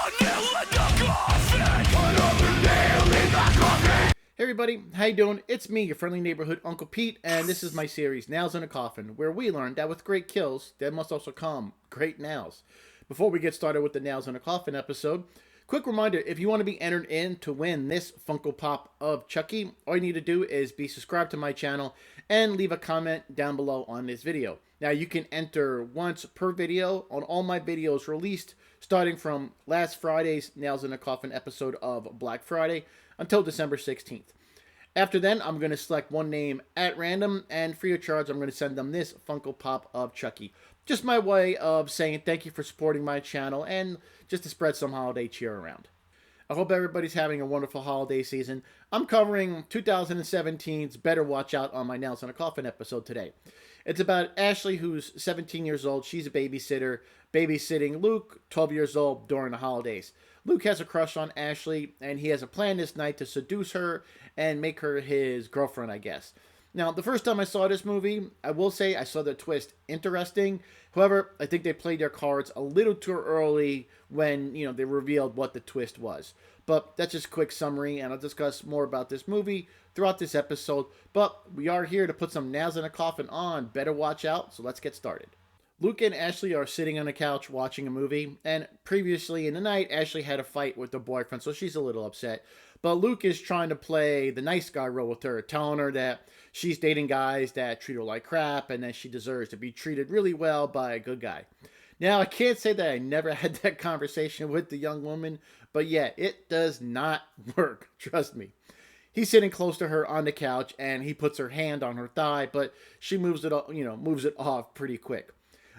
Hey everybody, how you doing? It's me, your friendly neighborhood Uncle Pete, and this is my series, Nails in a Coffin, where we learn that with great kills, there must also come great nails. Before we get started with the Nails in a Coffin episode, quick reminder, if you want to be entered in to win this Funko Pop of Chucky, all you need to do is be subscribed to my channel and leave a comment down below on this video. Now you can enter once per video on all my videos released starting from last Friday's Nails in a Coffin episode of Black Friday until December 16th. After then, I'm going to select one name at random, and free of charge, I'm going to send them this Funko Pop of Chucky. Just my way of saying thank you for supporting my channel and just to spread some holiday cheer around. I hope everybody's having a wonderful holiday season. I'm covering 2017's Better Watch Out on my Nails in a Coffin episode today. It's about Ashley, who's 17 years old. She's a babysitter, babysitting Luke, 12 years old, during the holidays. Luke has a crush on Ashley, and he has a plan this night to seduce her and make her his girlfriend, I guess. Now, the first time I saw this movie, I will say I saw the twist interesting. However, I think they played their cards a little too early when, they revealed what the twist was. But that's just a quick summary, and I'll discuss more about this movie throughout this episode. But we are here to put some nails in a coffin on. Better watch out, so let's get started. Luke and Ashley are sitting on the couch watching a movie, and previously in the night, Ashley had a fight with her boyfriend, so she's a little upset. But Luke is trying to play the nice guy role with her, telling her that she's dating guys that treat her like crap, and that she deserves to be treated really well by a good guy. Now, I can't say that I never had that conversation with the young woman, but yeah, it does not work, trust me. He's sitting close to her on the couch, and he puts her hand on her thigh, but she moves it off pretty quick.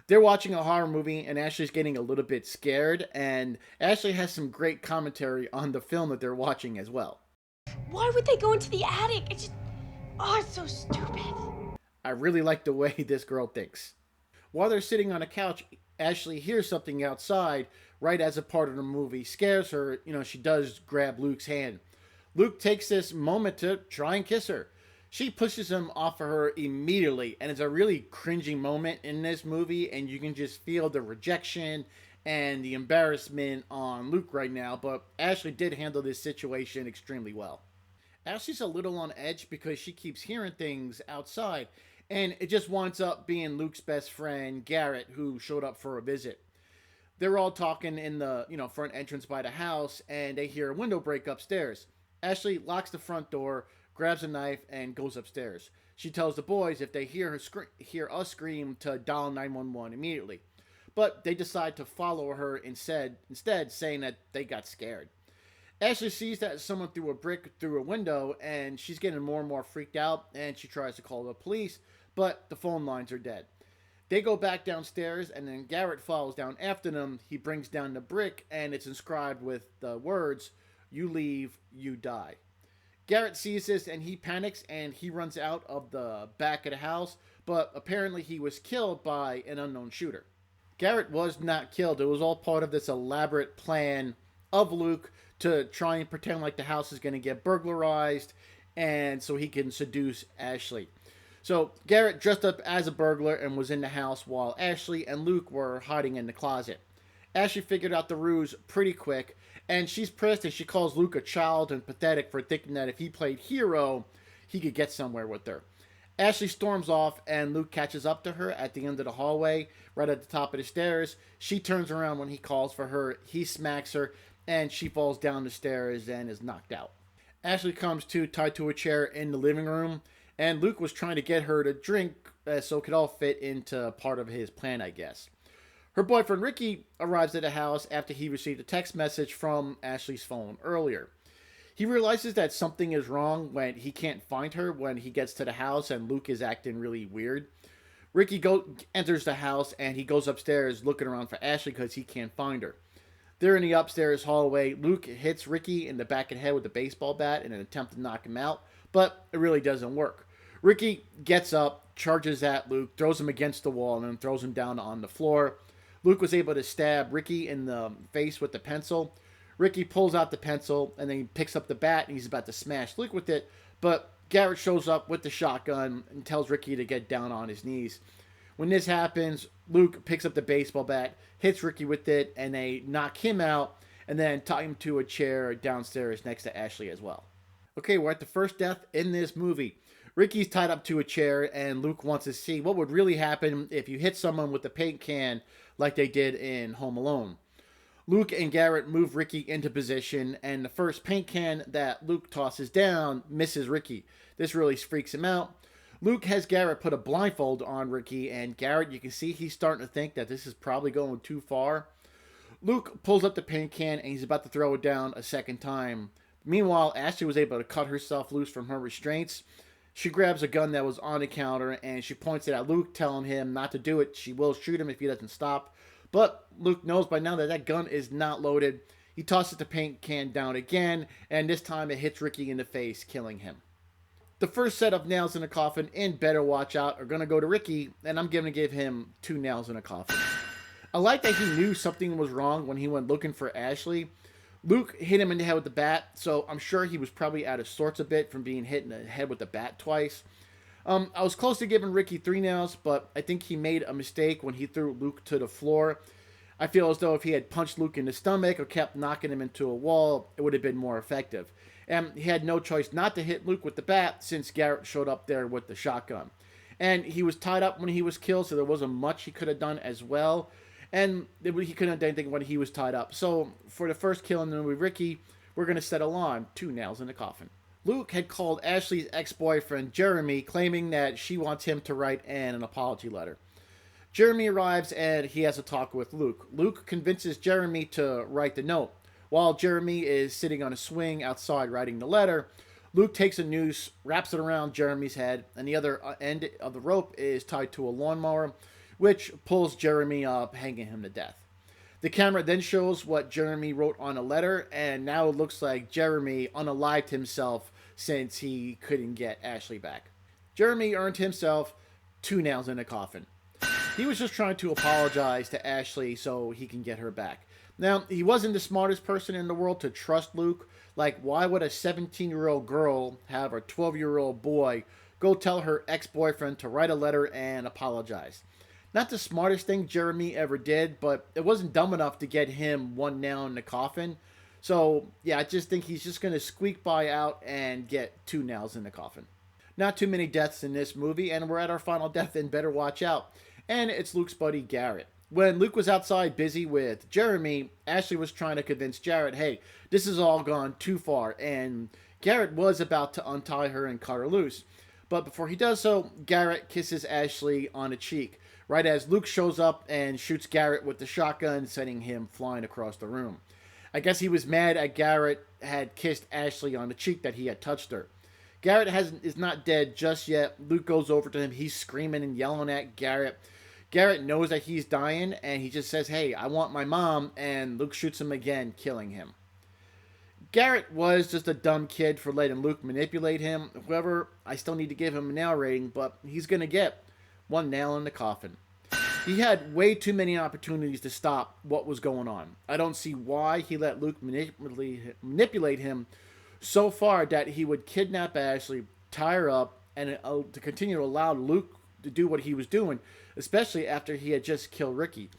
They're watching a horror movie, and Ashley's getting a little bit scared, and Ashley has some great commentary on the film that they're watching as well. Why would they go into the attic? It's so stupid. I really like the way this girl thinks. While they're sitting on a couch, Ashley hears something outside right as a part of the movie scares her. She does grab Luke's hand. Luke takes this moment to try and kiss her. She pushes him off of her immediately, and it's a really cringy moment in this movie, and you can just feel the rejection and the embarrassment on Luke right now, but Ashley did handle this situation extremely well. Ashley's a little on edge because she keeps hearing things outside, and it just winds up being Luke's best friend, Garrett, who showed up for a visit. They're all talking in the, front entrance by the house, and they hear a window break upstairs. Ashley locks the front door, grabs a knife, and goes upstairs. She tells the boys if they hear us scream to dial 911 immediately. But they decide to follow her instead saying that they got scared. Ashley sees that someone threw a brick through a window, and she's getting more and more freaked out, and she tries to call the police, but the phone lines are dead. They go back downstairs, and then Garrett follows down after them. He brings down the brick, and it's inscribed with the words, "You leave, you die." Garrett sees this and he panics and he runs out of the back of the house, but apparently he was killed by an unknown shooter. Garrett was not killed. It was all part of this elaborate plan of Luke to try and pretend like the house is going to get burglarized and so he can seduce Ashley. So Garrett dressed up as a burglar and was in the house while Ashley and Luke were hiding in the closet. Ashley figured out the ruse pretty quick, and she's pissed and she calls Luke a child and pathetic for thinking that if he played hero, he could get somewhere with her. Ashley storms off, and Luke catches up to her at the end of the hallway, right at the top of the stairs. She turns around when he calls for her, he smacks her, and she falls down the stairs and is knocked out. Ashley comes to, tied to a chair in the living room, and Luke was trying to get her to drink so it could all fit into part of his plan, I guess. Her boyfriend Ricky arrives at the house after he received a text message from Ashley's phone earlier. He realizes that something is wrong when he can't find her when he gets to the house and Luke is acting really weird. Ricky enters the house and he goes upstairs looking around for Ashley because he can't find her. They're in the upstairs hallway. Luke hits Ricky in the back of the head with a baseball bat in an attempt to knock him out, but it really doesn't work. Ricky gets up, charges at Luke, throws him against the wall, and then throws him down on the floor. Luke was able to stab Ricky in the face with the pencil. Ricky pulls out the pencil and then he picks up the bat and he's about to smash Luke with it, but Garrett shows up with the shotgun and tells Ricky to get down on his knees. When this happens, Luke picks up the baseball bat, hits Ricky with it, and they knock him out, and then tie him to a chair downstairs next to Ashley as well. Okay, we're at the first death in this movie. Ricky's tied up to a chair, and Luke wants to see what would really happen if you hit someone with a paint can like they did in Home Alone. Luke and Garrett move Ricky into position, and the first paint can that Luke tosses down misses Ricky. This really freaks him out. Luke has Garrett put a blindfold on Ricky, and Garrett, you can see he's starting to think that this is probably going too far. Luke pulls up the paint can, and he's about to throw it down a second time. Meanwhile, Ashley was able to cut herself loose from her restraints. She grabs a gun that was on the counter, and she points it at Luke, telling him not to do it. She will shoot him if he doesn't stop. But Luke knows by now that that gun is not loaded. He tosses the paint can down again, and this time it hits Ricky in the face, killing him. The first set of nails in a coffin in Better Watch Out are going to go to Ricky, and I'm going to give him 2 nails in a coffin. I like that he knew something was wrong when he went looking for Ashley. Luke hit him in the head with the bat, so I'm sure he was probably out of sorts a bit from being hit in the head with the bat twice. I was close to giving Ricky 3 nails, but I think he made a mistake when he threw Luke to the floor. I feel as though if he had punched Luke in the stomach or kept knocking him into a wall, it would have been more effective. And he had no choice not to hit Luke with the bat since Garrett showed up there with the shotgun. And he was tied up when he was killed, so there wasn't much he could have done as well. And he couldn't have done anything when he was tied up. So for the first kill in the movie, Ricky, we're going to settle on 2 nails in the coffin. Luke had called Ashley's ex-boyfriend, Jeremy, claiming that she wants him to write an apology letter. Jeremy arrives and he has a talk with Luke. Luke convinces Jeremy to write the note. While Jeremy is sitting on a swing outside writing the letter, Luke takes a noose, wraps it around Jeremy's head, and the other end of the rope is tied to a lawnmower, which pulls Jeremy up, hanging him to death. The camera then shows what Jeremy wrote on a letter, and now it looks like Jeremy unalived himself since he couldn't get Ashley back. Jeremy earned himself 2 nails in a coffin. He was just trying to apologize to Ashley so he can get her back. Now, he wasn't the smartest person in the world to trust Luke. Like, why would a 17-year-old girl have a 12-year-old boy go tell her ex-boyfriend to write a letter and apologize? Not the smartest thing Jeremy ever did, but it wasn't dumb enough to get him 1 nail in the coffin. So, yeah, I just think he's just going to squeak by out and get 2 nails in the coffin. Not too many deaths in this movie, and we're at our final death in Better Watch Out. And it's Luke's buddy, Garrett. When Luke was outside busy with Jeremy, Ashley was trying to convince Garrett, hey, this has all gone too far. And Garrett was about to untie her and cut her loose. But before he does so, Garrett kisses Ashley on the cheek, right as Luke shows up and shoots Garrett with the shotgun, sending him flying across the room. I guess he was mad at Garrett had kissed Ashley on the cheek that he had touched her. Garrett is not dead just yet. Luke goes over to him. He's screaming and yelling at Garrett. Garrett knows that he's dying, and he just says, hey, I want my mom, and Luke shoots him again, killing him. Garrett was just a dumb kid for letting Luke manipulate him. However, I still need to give him a nail rating, but he's going to get 1 nail in the coffin. He had way too many opportunities to stop what was going on. I don't see why he let Luke manipulate him so far that he would kidnap Ashley, tie her up, and to continue to allow Luke to do what he was doing, especially after he had just killed Ricky.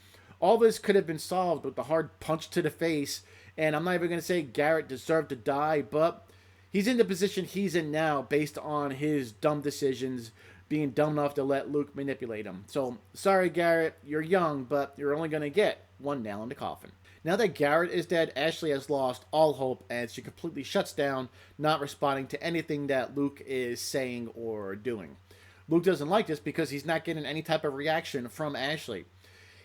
All this could have been solved with the hard punch to the face, and I'm not even going to say Garrett deserved to die, but he's in the position he's in now based on his dumb decisions, being dumb enough to let Luke manipulate him. So, sorry Garrett, you're young, but you're only going to get 1 nail in the coffin. Now that Garrett is dead, Ashley has lost all hope, and she completely shuts down, not responding to anything that Luke is saying or doing. Luke doesn't like this because he's not getting any type of reaction from Ashley.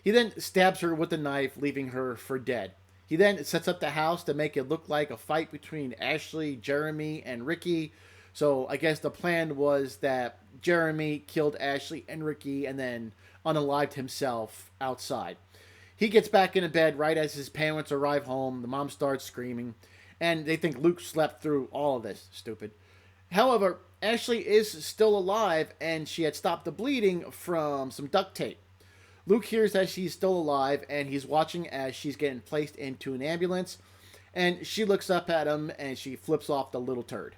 He then stabs her with a knife, leaving her for dead. He then sets up the house to make it look like a fight between Ashley, Jeremy, and Ricky. So I guess the plan was that Jeremy killed Ashley and Ricky and then unalived himself outside. He gets back into bed right as his parents arrive home. The mom starts screaming, and they think Luke slept through all of this. Stupid. However, Ashley is still alive, and she had stopped the bleeding from some duct tape. Luke hears that she's still alive, and he's watching as she's getting placed into an ambulance, and she looks up at him, and she flips off the little turd.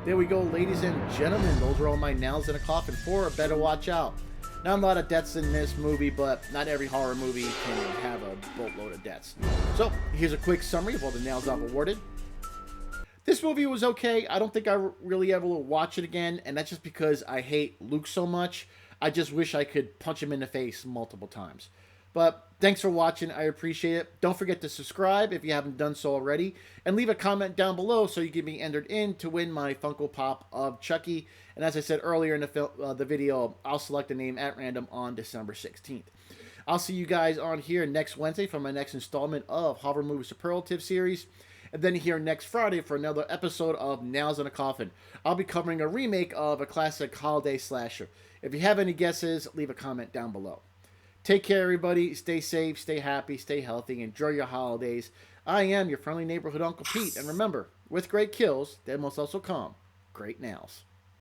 There we go, ladies and gentlemen. Those are all my nails in a coffin for Better Watch Out. Not a lot of deaths in this movie, but not every horror movie can have a boatload of deaths. So, here's a quick summary of all the nails I've awarded. This movie was okay. I don't think I really ever will watch it again, and that's just because I hate Luke so much. I just wish I could punch him in the face multiple times. But thanks for watching. I appreciate it. Don't forget to subscribe if you haven't done so already, and leave a comment down below so you can be entered in to win my Funko Pop of Chucky. And as I said earlier in the video, I'll select a name at random on December 16th. I'll see you guys on here next Wednesday for my next installment of Horror Movie Superlative series. And then here next Friday for another episode of Nails in a Coffin. I'll be covering a remake of a classic holiday slasher. If you have any guesses, leave a comment down below. Take care, everybody. Stay safe, stay happy, stay healthy. Enjoy your holidays. I am your friendly neighborhood Uncle Pete. And remember, with great kills, there must also come great nails.